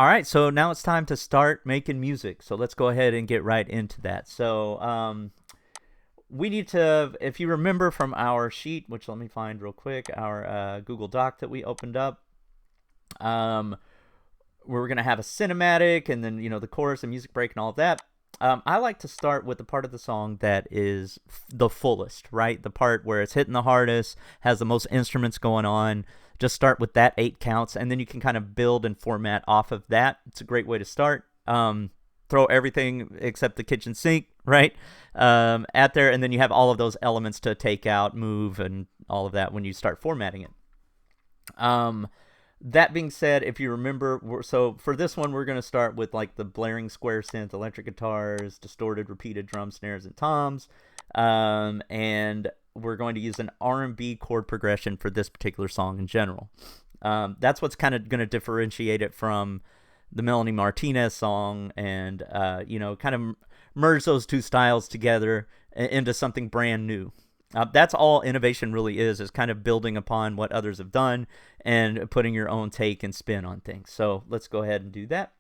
All right, so now it's time to start making music. So let's go ahead and get right into that. So we need to, if you remember from our sheet, which let me find real quick, our Google Doc that we opened up, um, we're going to have a cinematic and then, the chorus and music break and all of that. I like to start with the part of the song that is the fullest, right? The part where it's hitting the hardest, has the most instruments going on. Just start with that 8 counts, and then you can kind of build and format off of that. It's a great way to start. Throw everything except the kitchen sink, right, at there, and then you have all of those elements to take out, move, and all of that when you start formatting it. That being said, if you remember, so for this one, we're going to start with like the blaring square synth, electric guitars, distorted repeated drum snares and toms, and we're going to use an R&B chord progression for this particular song in general. That's what's kind of going to differentiate it from the Melanie Martinez song, and kind of merge those two styles together into something brand new. That's all innovation really is kind of building upon what others have done and putting your own take and spin on things. So let's go ahead and do that.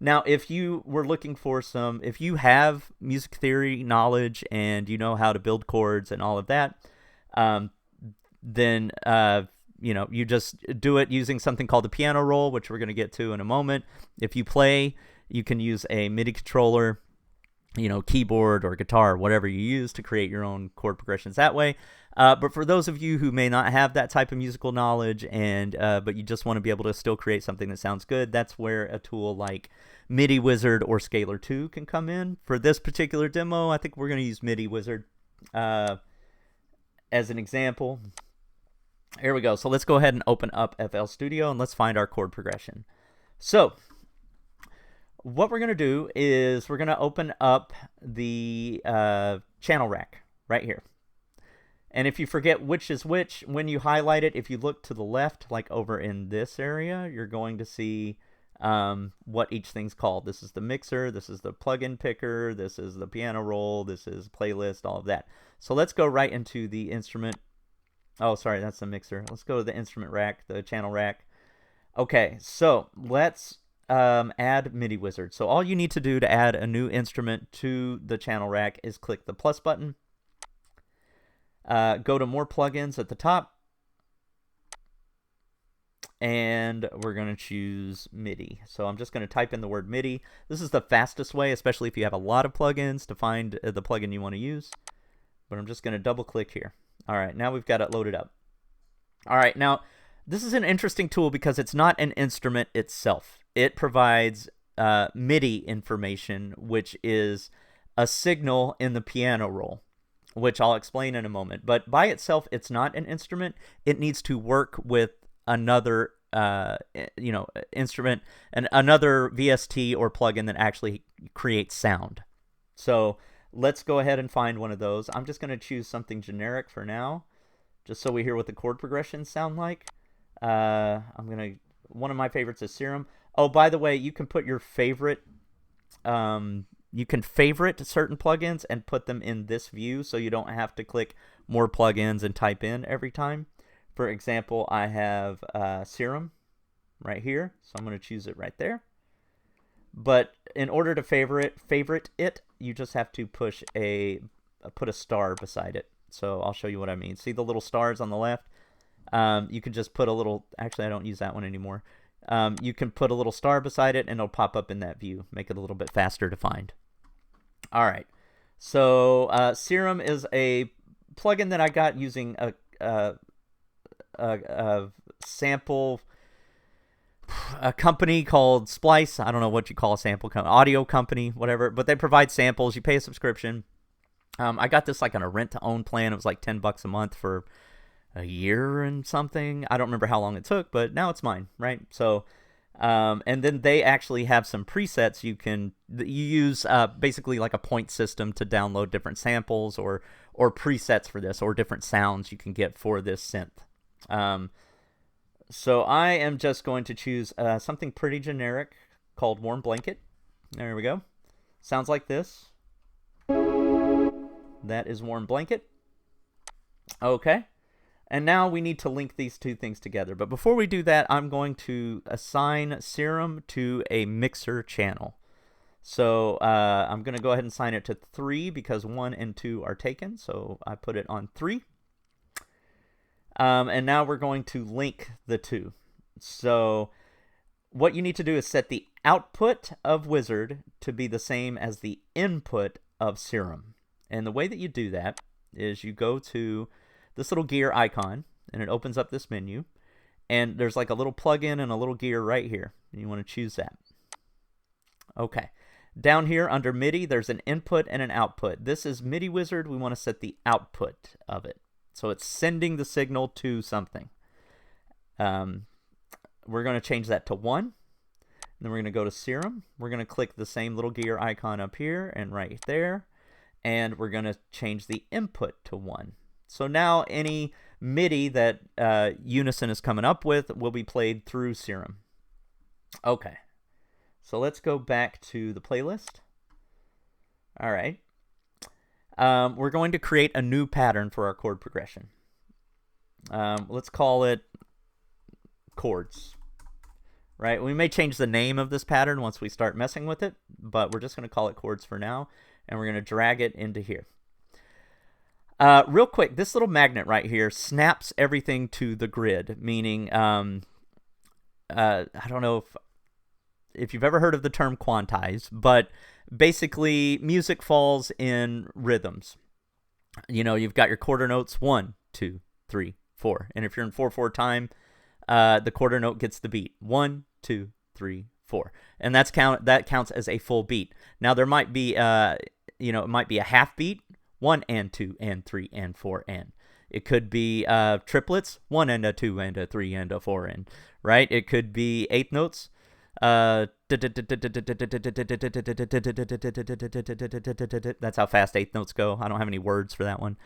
Now, if you were looking for if you have music theory knowledge and you know how to build chords and all of that, then you just do it using something called the piano roll, which we're going to get to in a moment. If you play, you can use a MIDI controller, keyboard or guitar, whatever you use to create your own chord progressions that way. But for those of you who may not have that type of musical knowledge but you just want to be able to still create something that sounds good, that's where a tool like MIDI Wizard or Scalar 2 can come in. For this particular demo, I think we're going to use MIDI Wizard as an example. Here we go. So let's go ahead and open up FL Studio and let's find our chord progression. So what we're going to do is we're going to open up the channel rack right here. And if you forget which is which, when you highlight it, if you look to the left, like over in this area, you're going to see what each thing's called. This is the mixer, this is the plugin picker, this is the piano roll, this is playlist, all of that. So let's go right into the instrument. Oh, sorry, that's the mixer. Let's go to the instrument rack, the channel rack. Okay, so let's add MIDI Wizard. So all you need to do to add a new instrument to the channel rack is click the plus button. Go to more plugins at the top, and we're going to choose MIDI. So I'm just going to type in the word MIDI. This is the fastest way, especially if you have a lot of plugins, to find the plugin you want to use. But I'm just going to double click here. All right, now we've got it loaded up. All right, now this is an interesting tool because it's not an instrument itself. It provides MIDI information, which is a signal in the piano roll, which I'll explain in a moment. But by itself, it's not an instrument. It needs to work with another instrument and another VST or plugin that actually creates sound. So let's go ahead and find one of those. I'm just going to choose something generic for now, just so we hear what the chord progressions sound like. One of my favorites is Serum. Oh, by the way, you can put your favorite, you can favorite certain plugins and put them in this view so you don't have to click more plugins and type in every time. For example, I have Serum right here, so I'm going to choose it right there. But in order to favorite it, you just have to put a star beside it. So I'll show you what I mean. See the little stars on the left? You can just put a little, actually I don't use that one anymore. You can put a little star beside it and it'll pop up in that view, make it a little bit faster to find. All right, so Serum is a plugin that I got using a sample, a company called Splice. I don't know what you call a sample company, audio company, whatever, but they provide samples. You pay a subscription. I got this like on a rent-to-own plan. It was like $10 a month for a year and something. I don't remember how long it took, but now it's mine, right? So, and then they actually have some presets you use basically like a point system to download different samples or presets for this, or different sounds you can get for this synth. So I am just going to choose something pretty generic called Warm Blanket. There we go. Sounds like this. That is Warm Blanket. Okay. And now we need to link these two things together. But before we do that, I'm going to assign Serum to a mixer channel. So I'm going to go ahead and assign it to 3 because 1 and 2 are taken. So I put it on 3. And now we're going to link the two. So what you need to do is set the output of Wizard to be the same as the input of Serum. And the way that you do that is you go to this little gear icon, and it opens up this menu. And there's like a little plug-in and a little gear right here. And you want to choose that. Okay. Down here under MIDI, there's an input and an output. This is MIDI Wizard. We want to set the output of it. So it's sending the signal to something. We're going to change that to 1. And then we're going to go to Serum. We're going to click the same little gear icon up here and right there. And we're going to change the input to 1. So now any MIDI that Unison is coming up with will be played through Serum. Okay. So let's go back to the playlist. All right. We're going to create a new pattern for our chord progression. Let's call it chords. Right? We may change the name of this pattern once we start messing with it, but we're just going to call it chords for now, and we're going to drag it into here. Real quick, this little magnet right here snaps everything to the grid, meaning I don't know if you've ever heard of the term quantize, but basically music falls in rhythms. You know, you've got your quarter notes 1, 2, 3, 4, and if you're in 4/4 time, the quarter note gets the beat 1, 2, 3, 4, and that counts as a full beat. Now there might be it might be a half beat, 1 and 2 and 3 and 4 and. It could be triplets, 1 and a 2 and a 3 and a 4 and, right? It could be eighth notes. That's how fast eighth notes go. I don't have any words for that one.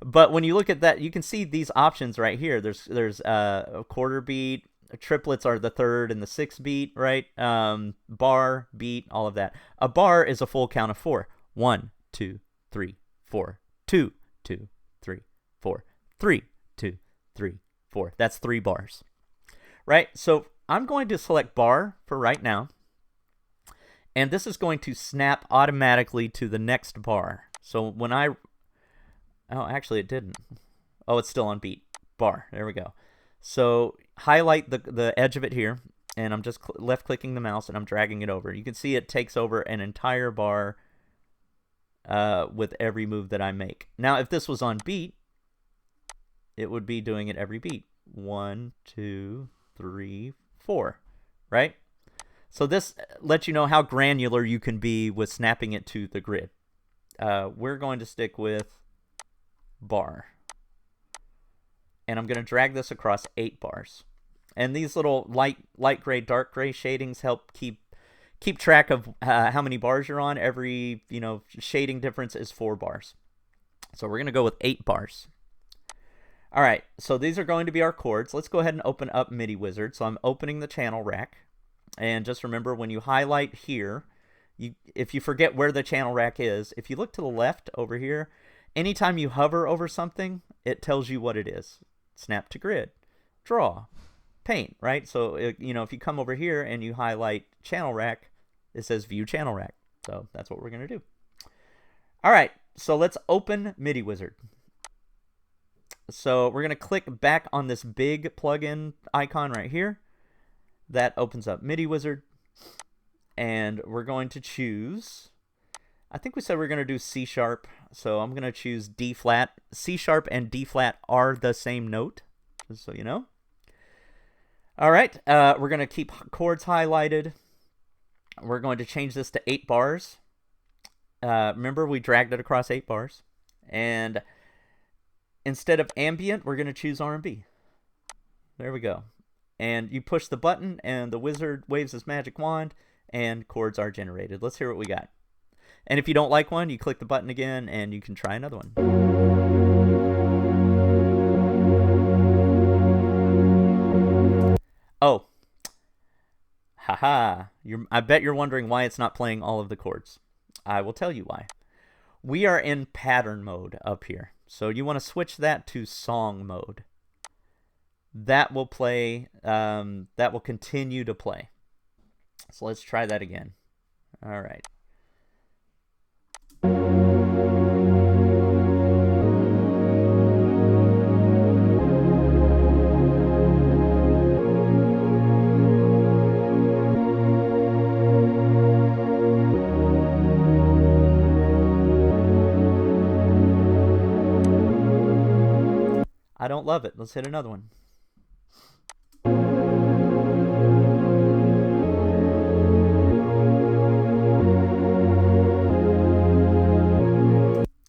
But when you look at that, you can see these options right here. There's a quarter beat. Triplets are the 3rd and the 6th beat, right? Bar, beat, all of that. A bar is a full count of 4. 1, 2, 3, 4. 2, 2, 3, 4. 3, 2, 3, 4. That's 3 bars, right? So I'm going to select bar for right now, and this is going to snap automatically to the next bar. So when oh, actually it didn't. Oh, it's still on beat. Bar. There we go. So highlight the edge of it here, and I'm just left clicking the mouse and I'm dragging it over. You can see it takes over an entire bar with every move that I make. Now, if this was on beat, it would be doing it every beat. 1, 2, 3, 4, right? So this lets you know how granular you can be with snapping it to the grid. We're going to stick with bar. And I'm going to drag this across 8 bars. And these little light gray, dark gray shadings help keep track of how many bars you're on. Every, shading difference is 4 bars. So we're going to go with 8 bars. All right, so these are going to be our chords. Let's go ahead and open up MIDI Wizard. So I'm opening the channel rack. And just remember, when you highlight here, if you forget where the channel rack is, if you look to the left over here, anytime you hover over something, it tells you what it is. Snap to grid, draw, paint, right? So, if you come over here and you highlight channel rack, it says view channel rack. So that's what we're going to do. All right, so let's open MIDI Wizard. So we're going to click back on this big plugin icon right here. That opens up MIDI Wizard. And we're going to choose, I think we said we're going to do C sharp. So I'm going to choose D flat. C sharp and D flat are the same note, just so you know. All right, we're going to keep chords highlighted. We're going to change this to 8 bars. Remember, we dragged it across 8 bars. And instead of ambient, we're going to choose R&B. There we go. And you push the button, and the wizard waves his magic wand, and chords are generated. Let's hear what we got. And if you don't like one, you click the button again, and you can try another one. Oh. Haha. I bet you're wondering why it's not playing all of the chords. I will tell you why. We are in pattern mode up here. So you want to switch that to song mode. That will play, that will continue to play. So let's try that again. All right. I don't love it. Let's hit another one.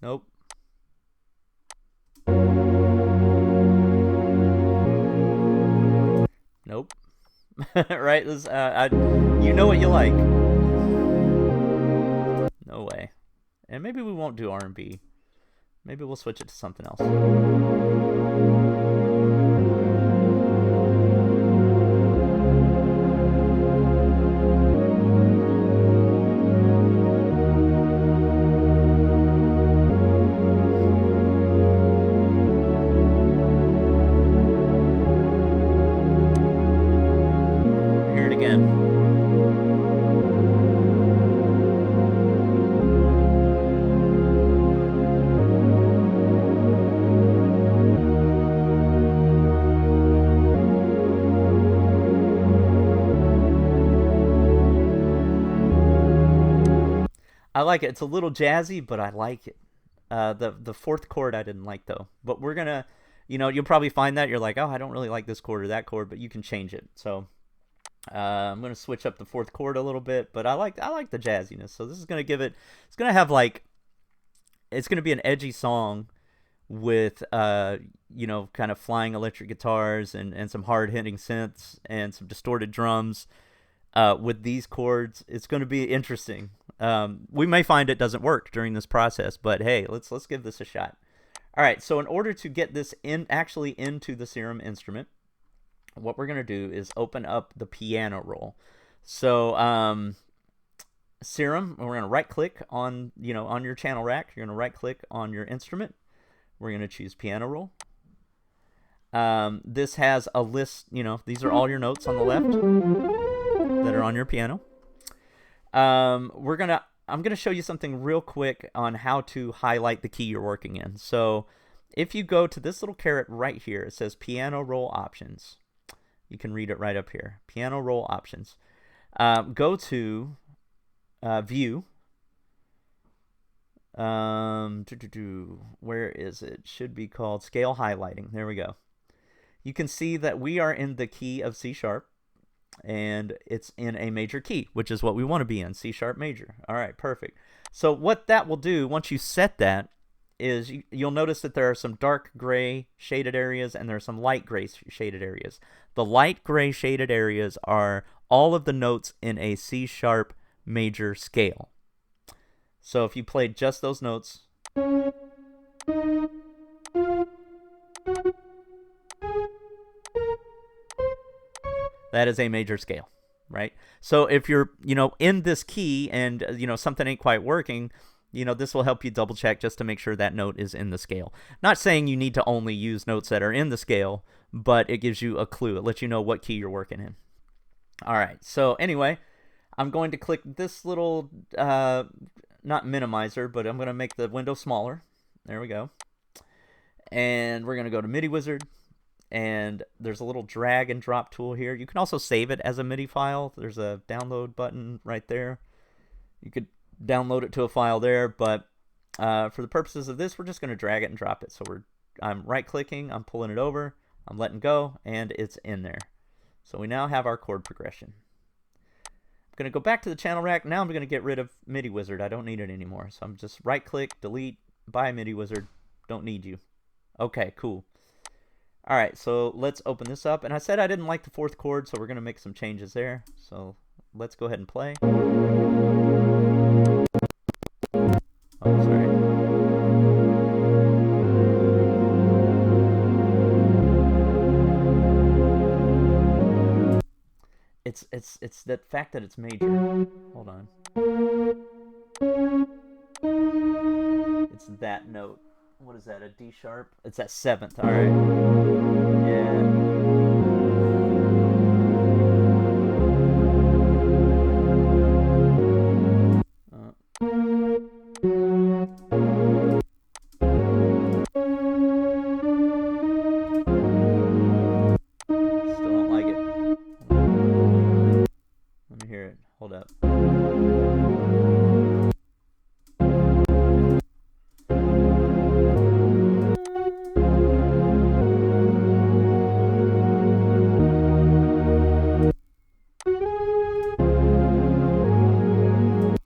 Nope. Nope. Right? This, you know what you like. No way. And maybe we won't do R&B. Maybe we'll switch it to something else. Hear it again. I like it. It's a little jazzy, but I like it. The fourth chord I didn't like though. But we're gonna, you'll probably find that you're like, oh, I don't really like this chord or that chord, but you can change it. So I'm gonna switch up the fourth chord a little bit, but I like the jazziness. So this is gonna give it. It's gonna have it's gonna be an edgy song with kind of flying electric guitars and some hard hitting synths and some distorted drums. With these chords, it's going to be interesting. We may find it doesn't work during this process, but hey, let's give this a shot. All right, so in order to get this actually into the Serum instrument, what we're going to do is open up the piano roll. So Serum, we're going to right click on on your channel rack. You're going to right click on your instrument. We're going to choose piano roll. This has a list. These are all your notes on the left that are on your piano. I'm gonna show you something real quick on how to highlight the key you're working in. So if you go to this little caret right here, it says piano roll options. You can read it right up here. Piano roll options. Go to view. Where is it? Should be called scale highlighting. There we go. You can see that we are in the key of C sharp. And it's in a major key, which is what we want to be in, C sharp major. All right, perfect. So what that will do, once you set that, is you'll notice that there are some dark gray shaded areas and there are some light gray shaded areas. The light gray shaded areas are all of the notes in a C sharp major scale. So if you played just those notes, that is a major scale, right? So if you're, in this key and, something ain't quite working, this will help you double check just to make sure that note is in the scale. Not saying you need to only use notes that are in the scale, but it gives you a clue. It lets you know what key you're working in. All right, so anyway, I'm going to click this little, not minimizer, but I'm going to make the window smaller. There we go. And we're going to go to MIDI Wizard. And there's a little drag and drop tool here. You can also save it as a MIDI file. There's a download button right there. You could download it to a file there, but for the purposes of this, we're just going to drag it and drop it. So I'm right-clicking, I'm pulling it over, I'm letting go, and it's in there. So we now have our chord progression. I'm going to go back to the channel rack. Now I'm going to get rid of MIDI Wizard. I don't need it anymore. So I'm just right-click, delete, buy MIDI Wizard. Don't need you. Okay, cool. All right, so let's open this up. And I said I didn't like the fourth chord, so we're going to make some changes there. So let's go ahead and play. Oh, sorry. It's that fact that it's major. Hold on. It's that note what is that, a D sharp? It's that 7th, all right. Yeah. Still don't like it. Let me hear it. Hold up.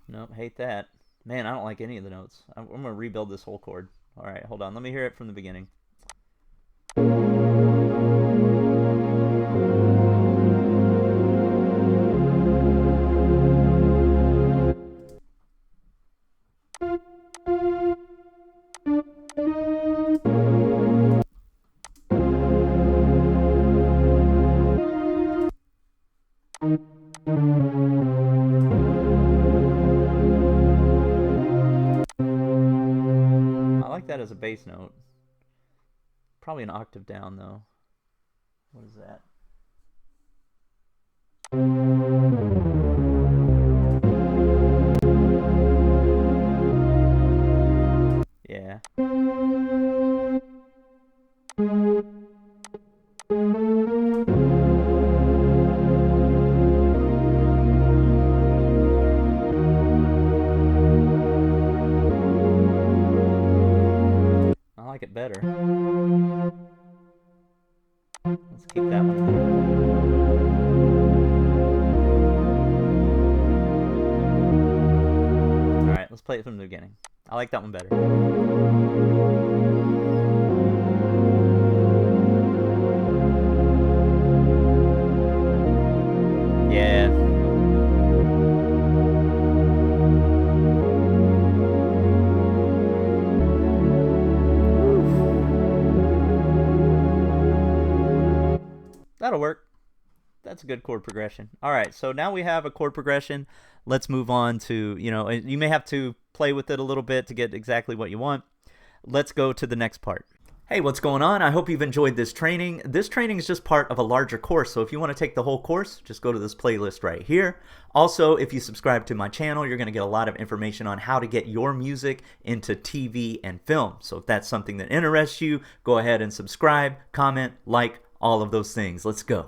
Nope, hate that. Man, I don't like any of the notes. I'm going to rebuild this whole chord. All right, hold on. Let me hear it from the beginning. I like that as a bass note. Probably an octave down though. What is that? Yeah. I like it better. Let's keep that one there. Alright, let's play it from the beginning. I like that one better. Yeah. That'll work. That's a good chord progression. All right, so now we have a chord progression. Let's move on to, you may have to play with it a little bit to get exactly what you want. Let's go to the next part. Hey, what's going on? I hope you've enjoyed this training. This training is just part of a larger course, so if you want to take the whole course, just go to this playlist right here. Also, if you subscribe to my channel, you're going to get a lot of information on how to get your music into TV and film. So if that's something that interests you, go ahead and subscribe, comment, like, all of those things. Let's go.